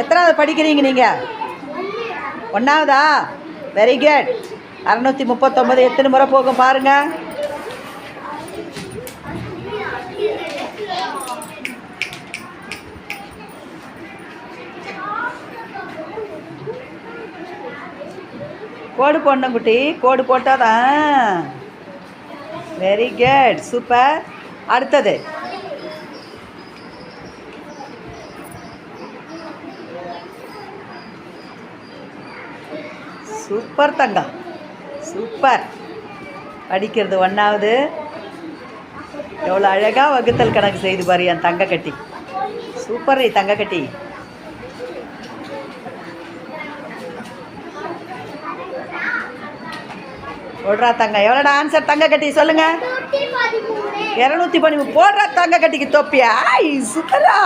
எத்தனாவது படிக்கிறீங்க நீங்கள்? ஒன்றாவதா? Very good. 639 எத்தனை முறை போகும் பாருங்க. கோடு போடணும் குட்டி, கோடு போட்டாதான். Very good, super. அடுத்தது சூப்பர் தங்கம், சூப்பர். படிக்கிறது ஒன்றாவது. எவ்வளோ அழகாக வகுத்தல் கணக்கு செய்து பாரு என் தங்க கட்டி. சூப்பர் நீ தங்க கட்டி. போடுறா தங்க. எவ்வளோடா ஆன்சர் தங்க கட்டி சொல்லுங்க? 213. போடுறா தங்க கட்டிக்கு தொப்பியா? சூப்பரா.